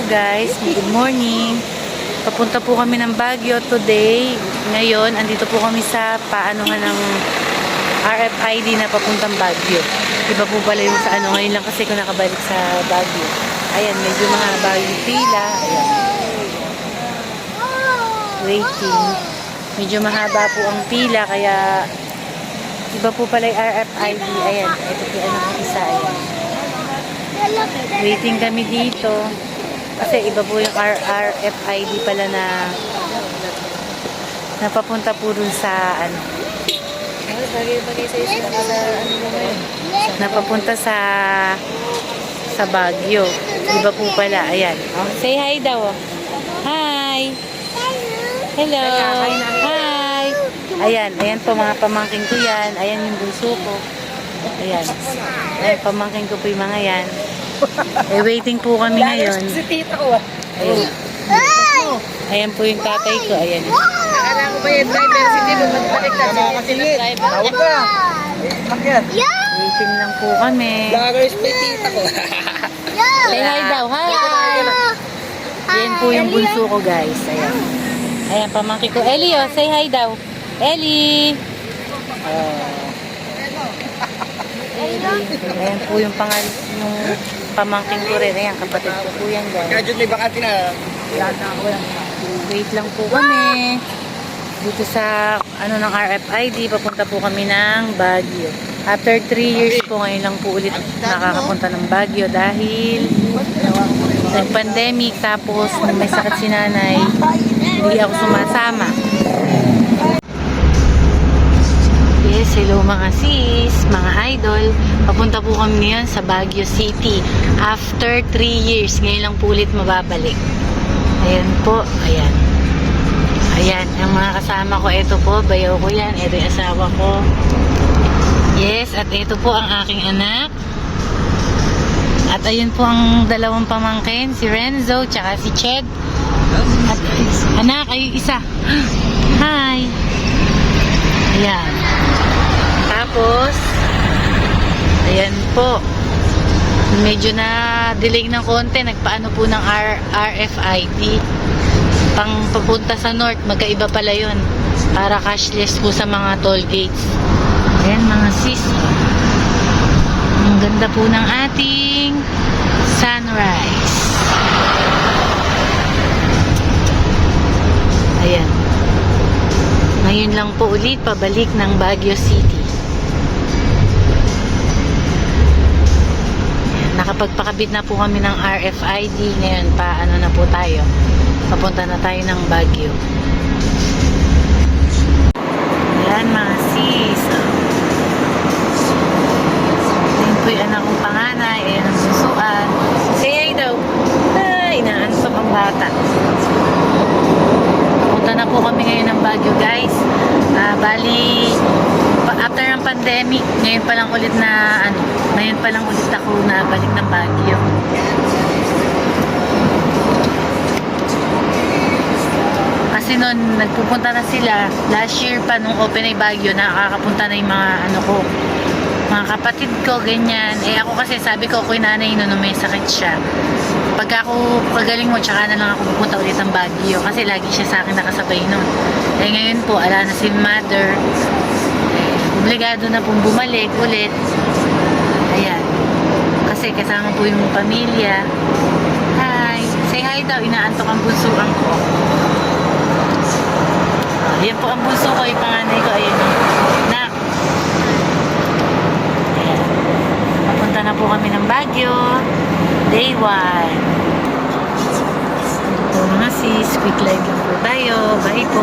guys, good morning. Papunta po kami ng Baguio today. Ngayon, andito po kami sa paanuhan ng RFID na papuntang Baguio. Iba po pala yung sa ano. Ngayon lang kasi ko nakabalik sa Baguio. Ayan, medyo mahaba yung pila. Ayan. Waiting. Medyo mahaba po ang pila, kaya iba po pala yung RFID. Ayan, ito po ano ang isa. Ayan. Waiting kami dito. Kasi iba po yung RFID pala na napapunta po dun sa ano. Napapunta sa Baguio. Iba po pala. Ayan. Oh, say hi daw. Hi. Hello. Hi. Ayan. Ayan po mga pamangking ko yan. Ayan yung bunso ko. Ayan. Ayan, pamangking ko po yung mga yan. Eh, waiting po kami ngayon. Ayan. Ayan po yung tatay ko. Ayan. Akala ko ba yung driver? Hindi mo magpalit na sila driver. Tawag ka. Waiting lang po kami. Dagers may tita ko. Say hi daw. Hi. Ayan po yung bunso ko, guys. Ayan. Ayan, pamangkin ko. Ellie, oh, say hi daw. Ellie. Ayan po yung pamangkin ko rin. Ayan, kapatid ko po yan, guys. Kaya dyan may bakati na. Wait lang po kami. Dito sa ano ng RFID, papunta po kami ng Baguio. After 3 years po, ngayon lang po ulit nakakapunta ng Baguio dahil nag-pandemic, tapos may sakit si nanay, hindi ako sumasama. Yes, hello mga sis, mga idol. Papunta po kami ngayon sa Baguio City. After 3 years, ngayon lang po ulit mababalik. Ayan po, ayan. Ayan, ang mga kasama ko, ito po, bayaw ko yan, ito yung asawa ko. Yes, at ito po ang aking anak. At ayun po ang dalawang pamangkin, si Renzo, tsaka si Ched. At anak, ayun isa. Hi! Ayan. Tapos, ayan po. Medyo na delay ng konti, nagpaano po ng RFID. Pang papunta sa north, magkaiba pala yun. Para cashless po sa mga toll gates. Ayan mga sis. Ang ganda po ng ating sunrise. Ayan. Ngayon lang po ulit pabalik ng Baguio City. Ayan, nakapagpakabit na po kami ng RFID. Ngayon pa ano na po tayo. Papunta na tayo ng Baguio. Ayan mga sis. Ayan po yung anak kong panganay. Ayan ang susuan. Say hi daw. Ay, inaantok ang bata. Papunta na po kami ngayon ng Baguio, guys. Bali, after ng pandemic, ngayon pa lang ulit na ano, ngayon pa lang ulit ako na balik ng Baguio. Kasi noon, nagpupunta na sila. Last year pa, nung open ay Baguio, nakakapunta na yung mga ano ko, mga kapatid ko, ganyan. Eh ako kasi, sabi ko, ako'y nanay noon, may sakit siya. Pagka ako kagaling mo, tsaka na lang ako pupunta ulit ng Baguio. Kasi lagi siya sa akin nakasabay noon. Eh ngayon po, ala na si mother. Eh, obligado na pong bumalik ulit. Ayan. Kasi kasama po yung pamilya. Hi! Say hi daw, inaantok ang bunsuan ko. Ayan po ang bunso ko, yung panganay ko, ayun. Nak. Ayan. Papunta na po kami ng Baguio. Day 1. Ito mga sis, quick live lang po tayo. Bye po.